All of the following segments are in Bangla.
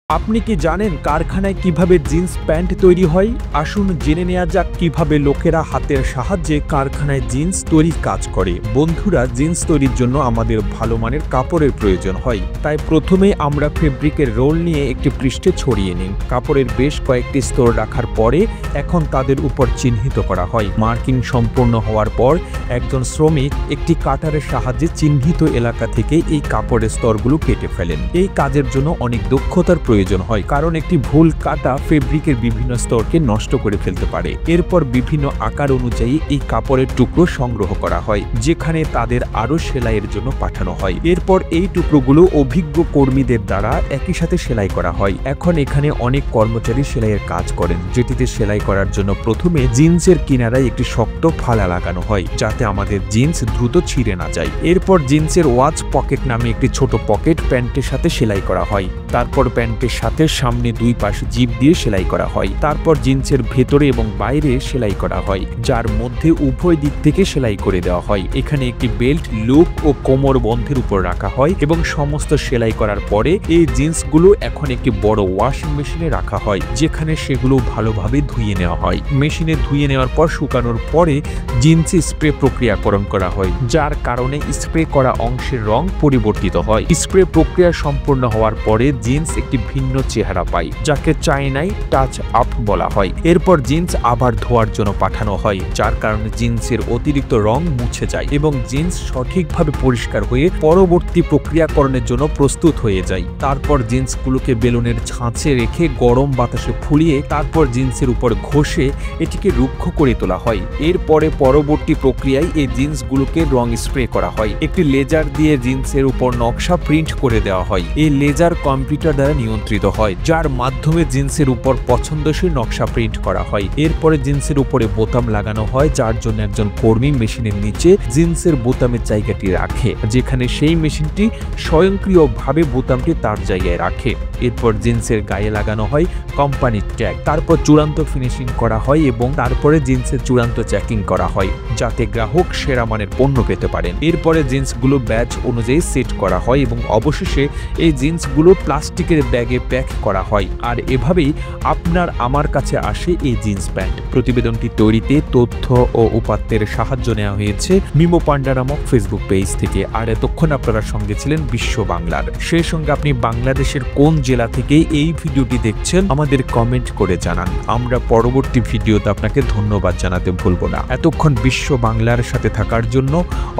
আপনি কি জানেন কারখানায় কিভাবে জিন্স প্যান্ট তৈরি হয়? আসুন জেনে নেওয়া যাক কিভাবে লোকেরা হাতের সাহায্যে কারখানায় জিন্স তৈরির কাজ করে। বন্ধুরা, জিন্স তৈরির জন্য আমাদের ভালো মানের কাপড়ের প্রয়োজন হয়। তাই প্রথমে আমরা ফেব্রিকের রোল নিয়ে একটি পৃষ্ঠে ছড়িয়ে নিই। কাপড়ের বেশ কয়েকটি স্তর রাখার পরে এখন তাদের উপর চিহ্নিত করা হয়। মার্কিং সম্পূর্ণ হওয়ার পর একজন শ্রমিক একটি কাটারের সাহায্যে চিহ্নিত এলাকা থেকে এই কাপড়ের স্তরগুলো কেটে ফেলেন। এই কাজের জন্য অনেক দক্ষতার প্রয়োজন হয়, কারণ একটি ভুল কাটা ফেব্রিকের বিভিন্ন স্তরকে নষ্ট করে ফেলতে পারে। এরপর বিভিন্ন আকার অনুযায়ী এই কাপড়ের টুকরো সংগ্রহ করা হয়, যেখানে তাদের আরো সেলাইয়ের জন্য পাঠানো হয়। এরপর এই টুকরোগুলো অভিজ্ঞ কর্মীদের দ্বারা একই সাথে সেলাই করা হয়। এখন এখানে অনেক কর্মচারী সেলাইয়ের কাজ করেন, যেটিতে সেলাই করার জন্য প্রথমে জিন্সের কিনারায় একটি শক্ত ফালা লাগানো হয়, যাতে আমাদের জিন্স দ্রুত ছিঁড়ে না যায়। এরপর জিন্সের ওয়াচ পকেট নামে একটি ছোট পকেট প্যান্টের সাথে সেলাই করা হয়। তারপর প্যান্টের সাথে সামনে দুই পাশে জিপ দিয়ে সেলাই করা হয়। তারপর জিন্সের ভেতরে এবং বাইরে সেলাই করা হয়, যার মধ্যে উভয় দিক থেকে সেলাই করে দেওয়া হয়। এখানে একটি বেল্ট, লুপ ও কোমর বন্ধের উপর রাখা হয় এবং সমস্ত সেলাই করার পরে এই জিন্সগুলো এখন একটি বড় ওয়াশিং মেশিনে রাখা হয়, যেখানে সেগুলো ভালোভাবে ধুয়ে নেওয়া হয়। মেশিনে ধুয়ে নেওয়ার পর শুকানোর পরে জিন্সে স্প্রে প্রক্রিয়াকরণ করা হয়, যার কারণে স্প্রে করা অংশের রং পরিবর্তিত হয়। স্প্রে প্রক্রিয়া সম্পূর্ণ হওয়ার পরে জিন্স একটি ভিন্ন চেহারা পায়, যাকে চাইনাই টাচ আপ বলা হয়। এরপর জিন্স আবার ধোয়ার জন্য পাঠানো হয়, যার কারণে জিন্সের অতিরিক্ত রং মুছে যায় এবং জিন্স সঠিকভাবে পরিষ্কার হয়ে পরবর্তী প্রক্রিয়াকরণের জন্য প্রস্তুত হয়ে যায়। তারপর জিন্সগুলোকে বেলুনের ছাঁচে রেখে গরম বাতাসে ফুলিয়ে তারপর জিন্সের উপর ঘষে এটিকে রুক্ষ করে তোলা হয়। এরপরে পরবর্তী প্রক্রিয়ায় এই জিন্সগুলোকে রং স্প্রে করা হয়। একটি লেজার দিয়ে জিন্সের উপর নকশা প্রিন্ট করে দেওয়া হয়। এই লেজার কম্পিউটার দ্বারা নিয়ন্ত্রিত হয়, যার মাধ্যমে জিন্সের উপর পছন্দসই নকশা প্রিন্ট করা হয়। এরপরে জিন্সের উপরে বোতাম লাগানো হয়, যার জন্য একজন কর্মী মেশিনের নিচে জিন্সের বোতামের জায়গাটি রাখে, যেখানে সেই মেশিনটি স্বয়ংক্রিয়ভাবে বোতামটি তার জায়গায় রাখে। এরপর জিন্সের গায়ে লাগানো হয় কোম্পানির ট্যাগ। তারপর চূড়ান্ত ফিনিশিং করা হয় এবং তারপরে জিন্সের চূড়ান্ত চেকিং করা হয়, যাতে গ্রাহক সেরা মানের পণ্য পেতে পারেন। এরপরে জিন্সগুলো ব্যাচ অনুযায়ী সেট করা হয় এবং অবশেষে এই জিন্সগুলো প্লাস্টিকের ব্যাগে প্যাক করা হয়। আর এভাবেই আপনার আমার কাছে আসে এই জিন্স প্যান্ট। প্রতিবেদনটি তৈরিতে তথ্য ও উপাত্তের সাহায্য নেওয়া হয়েছে মিমো পান্ডা নামক ফেসবুক পেজ থেকে। আর এতক্ষণ আপনারা সঙ্গে ছিলেন বিশ্ব বাংলার। সেই সঙ্গে আপনি বাংলাদেশের কোন জেলা থেকে এই ভিডিওটি দেখছেন আমাদের কমেন্ট করে জানান। আমরা পরবর্তী ভিডিওতে আপনাকে ধন্যবাদ জানাতে ভুলব না। এতক্ষণ বিশ্ব বাংলার সাথে থাকার জন্য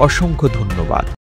অসংখ্য ধন্যবাদ।